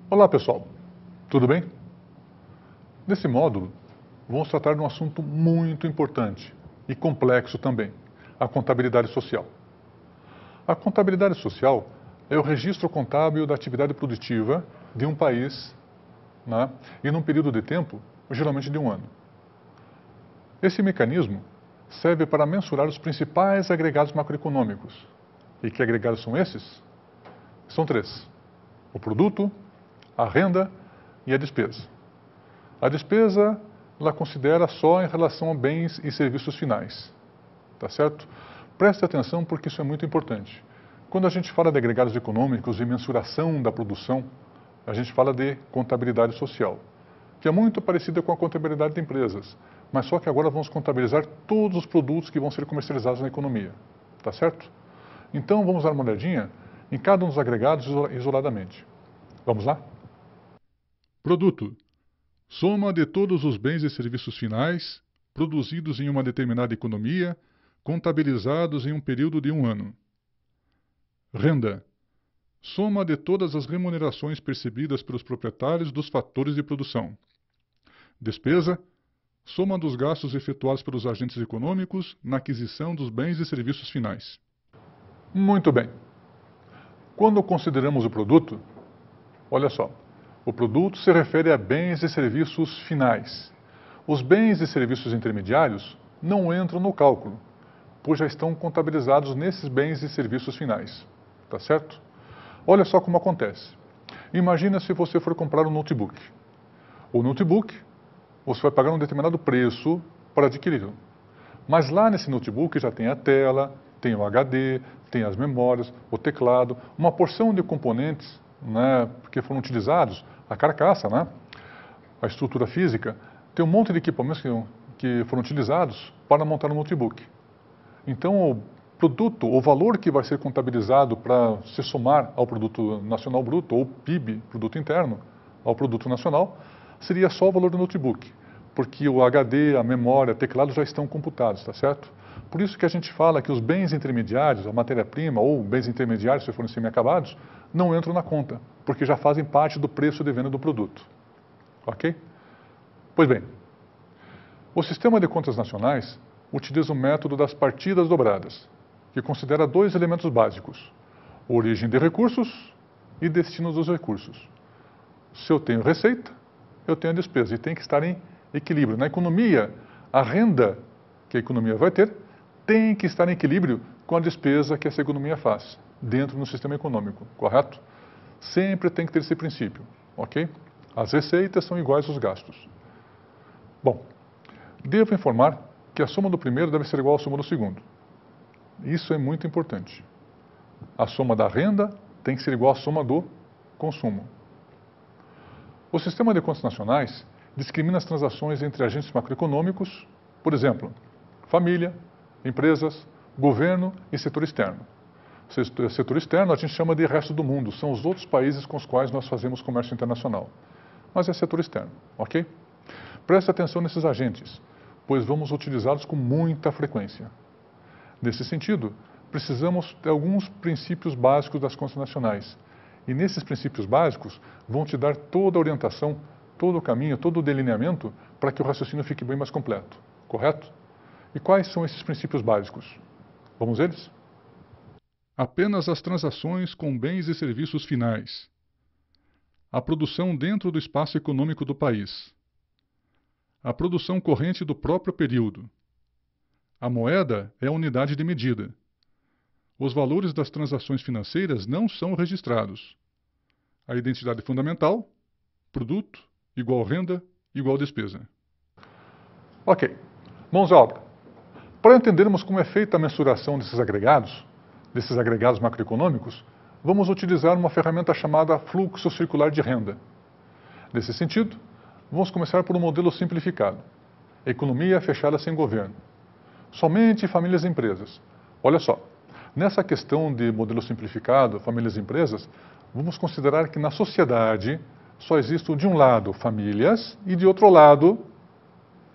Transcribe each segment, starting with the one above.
Olá pessoal, tudo bem? Nesse módulo, vamos tratar de um assunto muito importante e complexo também, a contabilidade social. A contabilidade social é o registro contábil da atividade produtiva de um país, né, e num período de tempo, geralmente de um ano. Esse mecanismo serve para mensurar os principais agregados macroeconômicos. E que agregados são esses? São três: o produto, a renda e a despesa. A despesa, ela considera só em relação a bens e serviços finais, tá certo? Preste atenção porque isso é muito importante. Quando a gente fala de agregados econômicos e mensuração da produção, a gente fala de contabilidade social, que é muito parecida com a contabilidade de empresas, mas só que agora vamos contabilizar todos os produtos que vão ser comercializados na economia, tá certo? Então vamos dar uma olhadinha em cada um dos agregados isoladamente. Vamos lá? Produto: soma de todos os bens e serviços finais produzidos em uma determinada economia, contabilizados em um período de um ano. Renda: soma de todas as remunerações percebidas pelos proprietários dos fatores de produção. Despesa: soma dos gastos efetuados pelos agentes econômicos na aquisição dos bens e serviços finais. Muito bem. Quando consideramos o produto, olha só, o produto se refere a bens e serviços finais. Os bens e serviços intermediários não entram no cálculo, pois já estão contabilizados nesses bens e serviços finais. Tá certo? Olha só como acontece. Imagina se você for comprar um notebook. O notebook, você vai pagar um determinado preço para adquiri-lo. Mas lá nesse notebook já tem a tela, tem o HD, tem as memórias, o teclado, uma porção de componentes, né, que foram utilizados, a carcaça, né, a estrutura física, tem um monte de equipamentos que foram utilizados para montar um notebook. Então, o produto, o valor que vai ser contabilizado para se somar ao produto nacional bruto, ou PIB, produto interno, ao produto nacional, seria só o valor do notebook, porque o HD, a memória, o teclado já estão computados, tá certo? Por isso que a gente fala que os bens intermediários, a matéria-prima ou bens intermediários, se forem semi-acabados, não entram na conta, porque já fazem parte do preço de venda do produto. Ok? Pois bem, o sistema de contas nacionais utiliza o método das partidas dobradas, que considera dois elementos básicos: origem de recursos e destino dos recursos. Se eu tenho receita, eu tenho a despesa, e tem que estar em equilíbrio. Na economia, a renda que a economia vai ter tem que estar em equilíbrio com a despesa que essa economia faz, dentro do sistema econômico, correto? Sempre tem que ter esse princípio, ok? As receitas são iguais aos gastos. Bom, devo informar que a soma do primeiro deve ser igual à soma do segundo. Isso é muito importante. A soma da renda tem que ser igual à soma do consumo. O sistema de contas nacionais discrimina as transações entre agentes macroeconômicos, por exemplo, família, empresas, governo e setor externo. Setor externo a gente chama de resto do mundo, são os outros países com os quais nós fazemos comércio internacional. Mas é setor externo, ok? Preste atenção nesses agentes, pois vamos utilizá-los com muita frequência. Nesse sentido, precisamos de alguns princípios básicos das contas nacionais. E nesses princípios básicos vão te dar toda a orientação, todo o caminho, todo o delineamento para que o raciocínio fique bem mais completo. Correto? E quais são esses princípios básicos? Vamos eles? Apenas as transações com bens e serviços finais. A produção dentro do espaço econômico do país. A produção corrente do próprio período. A moeda é a unidade de medida. Os valores das transações financeiras não são registrados. A identidade fundamental: produto igual renda igual despesa. Ok. Mãos à obra. Para entendermos como é feita a mensuração desses agregados macroeconômicos, vamos utilizar uma ferramenta chamada fluxo circular de renda. Nesse sentido, vamos começar por um modelo simplificado: economia fechada sem governo. Somente famílias e empresas. Olha só, nessa questão de modelo simplificado, famílias e empresas, vamos considerar que na sociedade só existem de um lado famílias e de outro lado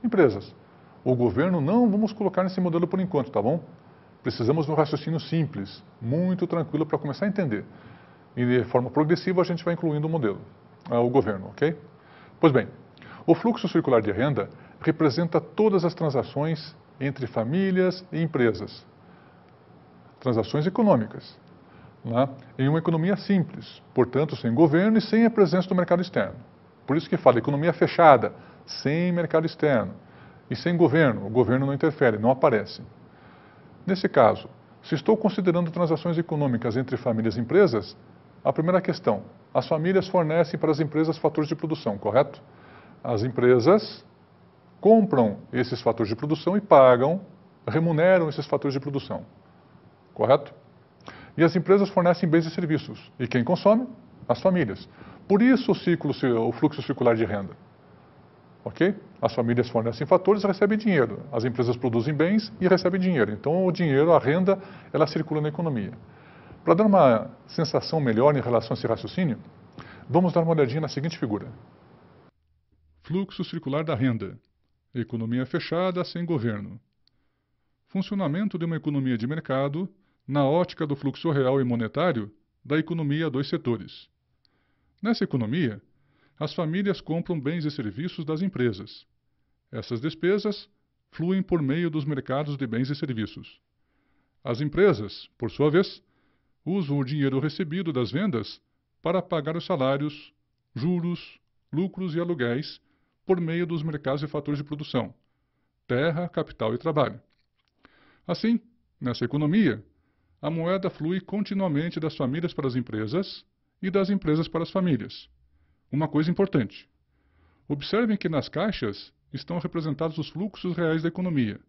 empresas. O governo não vamos colocar nesse modelo por enquanto, tá bom? Precisamos de um raciocínio simples, muito tranquilo para começar a entender. E de forma progressiva a gente vai incluindo o modelo. o governo, ok? Pois bem, o fluxo circular de renda representa todas as transações entre famílias e empresas, transações econômicas, né, em uma economia simples, portanto, sem governo e sem a presença do mercado externo. Por isso que fala economia fechada, sem mercado externo e sem governo. O governo não interfere, não aparece. Nesse caso, se estou considerando transações econômicas entre famílias e empresas, a primeira questão, as famílias fornecem para as empresas fatores de produção, correto? As empresas compram esses fatores de produção e pagam, remuneram esses fatores de produção, correto? E as empresas fornecem bens e serviços. E quem consome? As famílias. Por isso o fluxo circular de renda. Ok? As famílias fornecem fatores e recebem dinheiro. As empresas produzem bens e recebem dinheiro. Então o dinheiro, a renda, ela circula na economia. Para dar uma sensação melhor em relação a esse raciocínio, vamos dar uma olhadinha na seguinte figura. Fluxo circular da renda. Economia fechada sem governo. Funcionamento de uma economia de mercado na ótica do fluxo real e monetário da economia a dois setores. Nessa economia, as famílias compram bens e serviços das empresas. Essas despesas fluem por meio dos mercados de bens e serviços. As empresas, por sua vez, usam o dinheiro recebido das vendas para pagar os salários, juros, lucros e aluguéis por meio dos mercados e fatores de produção, terra, capital e trabalho. Assim, nessa economia, a moeda flui continuamente das famílias para as empresas e das empresas para as famílias. Uma coisa importante. Observem que nas caixas estão representados os fluxos reais da economia.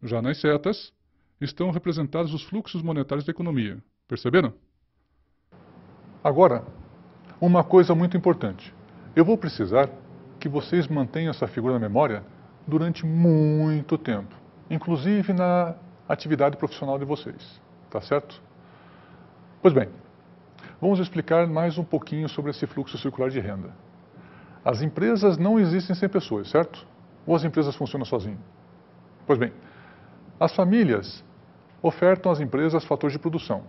Já nas setas, estão representados os fluxos monetários da economia. Perceberam? Agora, uma coisa muito importante. Eu vou precisar que vocês mantenham essa figura na memória durante muito tempo, inclusive na atividade profissional de vocês. Tá certo? Pois bem, vamos explicar mais um pouquinho sobre esse fluxo circular de renda. As empresas não existem sem pessoas, certo? Ou as empresas funcionam sozinhas? Pois bem, as famílias ofertam às empresas fatores de produção.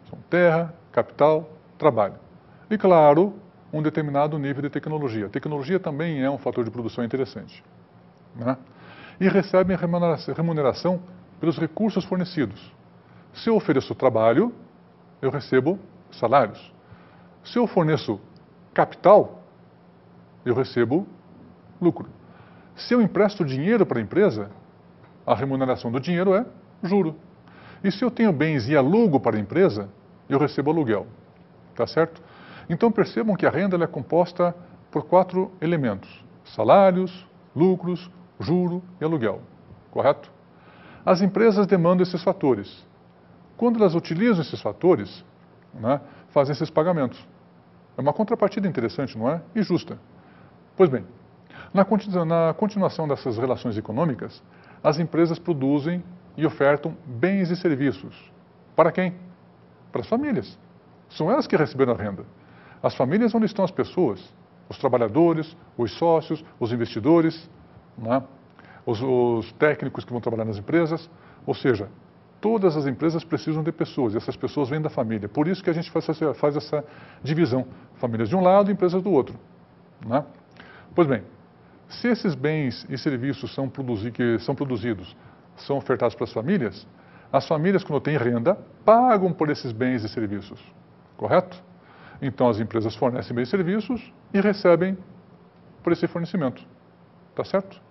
São terra, capital, trabalho. E, claro, um determinado nível de tecnologia. A tecnologia também é um fator de produção interessante, né? E recebem remuneração pelos recursos fornecidos. Se eu ofereço trabalho, eu recebo salários. Se eu forneço capital, eu recebo lucro. Se eu empresto dinheiro para a empresa, a remuneração do dinheiro é juro. E se eu tenho bens e alugo para a empresa, eu recebo aluguel. Tá certo? Então percebam que a renda ela é composta por 4 elementos: salários, lucros, juro e aluguel. Correto? As empresas demandam esses fatores. Quando elas utilizam esses fatores, né, fazem esses pagamentos. É uma contrapartida interessante, não é? E justa. Pois bem, na continuação dessas relações econômicas, as empresas produzem e ofertam bens e serviços. Para quem? Para as famílias. São elas que receberam a renda. As famílias onde estão as pessoas, os trabalhadores, os sócios, os investidores, né, os técnicos que vão trabalhar nas empresas, ou seja, todas as empresas precisam de pessoas, e essas pessoas vêm da família. Por isso que a gente faz essa divisão, famílias de um lado e empresas do outro, né? Pois bem, se esses bens e serviços que são produzidos, são ofertados para as famílias, quando têm renda, pagam por esses bens e serviços, correto? Então as empresas fornecem bens e serviços e recebem por esse fornecimento, tá certo?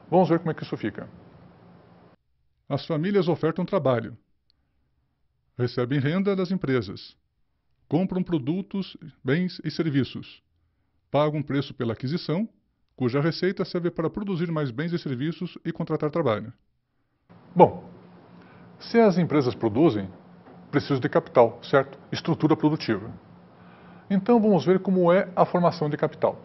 Vamos ver como é que isso fica. As famílias ofertam trabalho, recebem renda das empresas, compram produtos, bens e serviços, pagam preço pela aquisição, cuja receita serve para produzir mais bens e serviços e contratar trabalho. Bom, se as empresas produzem, precisam de capital, certo? Estrutura produtiva. Então vamos ver como é a formação de capital.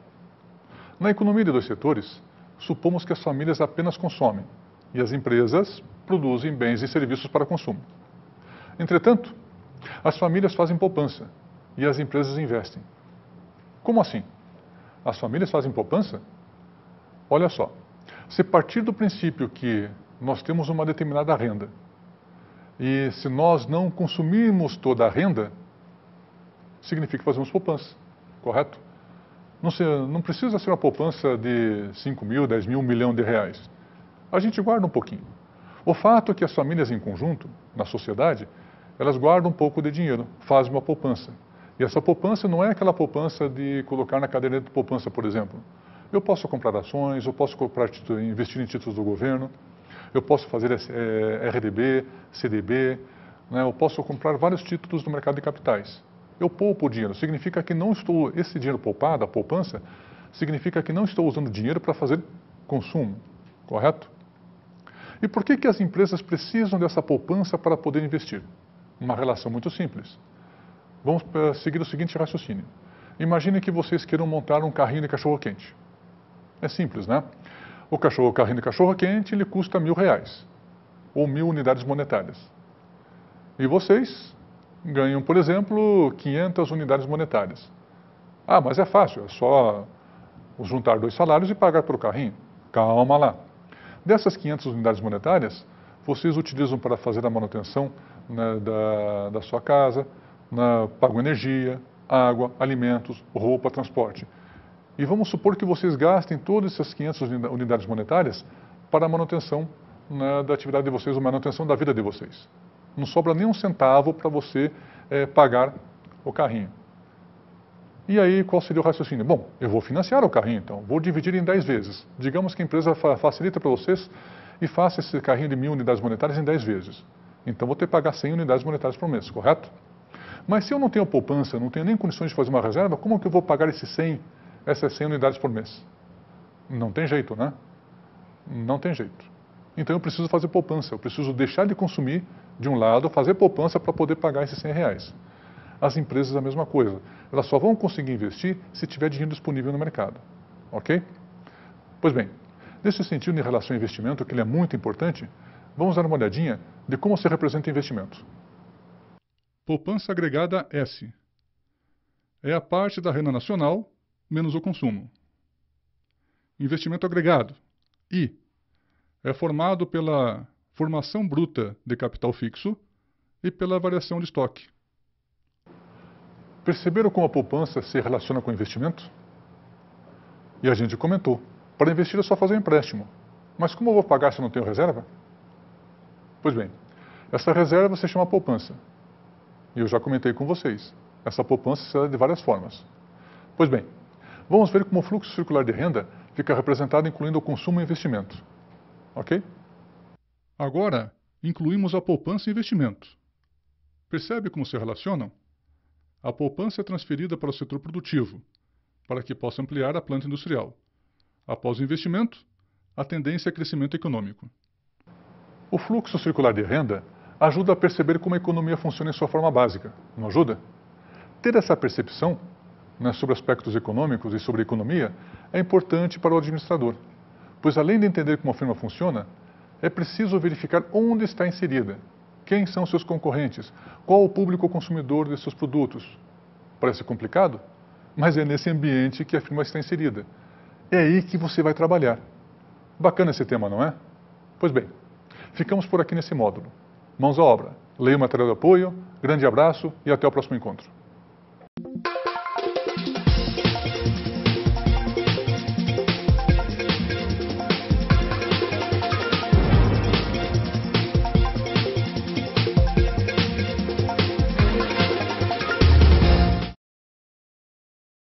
Na economia de dois setores, supomos que as famílias apenas consomem e as empresas produzem bens e serviços para consumo. Entretanto, as famílias fazem poupança e as empresas investem. Como assim? As famílias fazem poupança? Olha só, se partir do princípio que nós temos uma determinada renda e se nós não consumirmos toda a renda, significa que fazemos poupança, correto? Não precisa ser uma poupança de 5 mil, 10 mil, 1 milhão de reais. A gente guarda um pouquinho. O fato é que as famílias em conjunto, na sociedade, elas guardam um pouco de dinheiro, fazem uma poupança. E essa poupança não é aquela poupança de colocar na caderneta de poupança, por exemplo. Eu posso comprar ações, eu posso investir em títulos do governo, eu posso fazer RDB, CDB, né, eu posso comprar vários títulos no mercado de capitais. Eu poupo o dinheiro, significa que não estou, esse dinheiro poupado, a poupança, significa que não estou usando dinheiro para fazer consumo, correto? E por que as empresas precisam dessa poupança para poder investir? Uma relação muito simples. Vamos seguir o seguinte raciocínio. Imagine que vocês queiram montar um carrinho de cachorro-quente. É simples, né? O carrinho de cachorro-quente, ele custa R$1.000, ou 1.000 unidades monetárias. E vocês ganham, por exemplo, 500 unidades monetárias. Ah, mas é fácil, é só juntar 2 salários e pagar pelo carrinho. Calma lá. Dessas 500 unidades monetárias, vocês utilizam para fazer a manutenção, né, da sua casa, pagam energia, água, alimentos, roupa, transporte. E vamos supor que vocês gastem todas essas 500 unidades monetárias para a manutenção, né, da atividade de vocês, a manutenção da vida de vocês. Não sobra nem um centavo para você pagar o carrinho. E aí, qual seria o raciocínio? Bom, eu vou financiar o carrinho, então. Vou dividir em 10 vezes. Digamos que a empresa facilita para vocês e faça esse carrinho de 1.000 unidades monetárias em 10 vezes. Então, vou ter que pagar 100 unidades monetárias por mês, correto? Mas se eu não tenho poupança, não tenho nem condições de fazer uma reserva, como que eu vou pagar essas 100 unidades por mês? Não tem jeito, né? Não tem jeito. Então, eu preciso fazer poupança. Eu preciso deixar de consumir, de um lado, fazer poupança para poder pagar esses R$100. As empresas a mesma coisa. Elas só vão conseguir investir se tiver dinheiro disponível no mercado. Ok? Pois bem, nesse sentido, em relação ao investimento, que ele é muito importante, vamos dar uma olhadinha de como se representa investimento. Poupança agregada S. É a parte da renda nacional menos o consumo. Investimento agregado, I. É formado pela formação bruta de capital fixo e pela variação de estoque. Perceberam como a poupança se relaciona com o investimento? E a gente comentou, para investir é só fazer um empréstimo. Mas como eu vou pagar se eu não tenho reserva? Pois bem, essa reserva se chama poupança. E eu já comentei com vocês, essa poupança se dá de várias formas. Pois bem, vamos ver como o fluxo circular de renda fica representado incluindo o consumo e investimento. Ok? Agora, incluímos a poupança e investimento. Percebe como se relacionam? A poupança é transferida para o setor produtivo, para que possa ampliar a planta industrial. Após o investimento, a tendência é crescimento econômico. O fluxo circular de renda ajuda a perceber como a economia funciona em sua forma básica, não ajuda? Ter essa percepção, né, sobre aspectos econômicos e sobre economia é importante para o administrador, pois além de entender como a firma funciona, é preciso verificar onde está inserida, quem são seus concorrentes, qual o público consumidor de seus produtos. Parece complicado, mas é nesse ambiente que a firma está inserida. É aí que você vai trabalhar. Bacana esse tema, não é? Pois bem, ficamos por aqui nesse módulo. Mãos à obra. Leia o material de apoio, grande abraço e até o próximo encontro.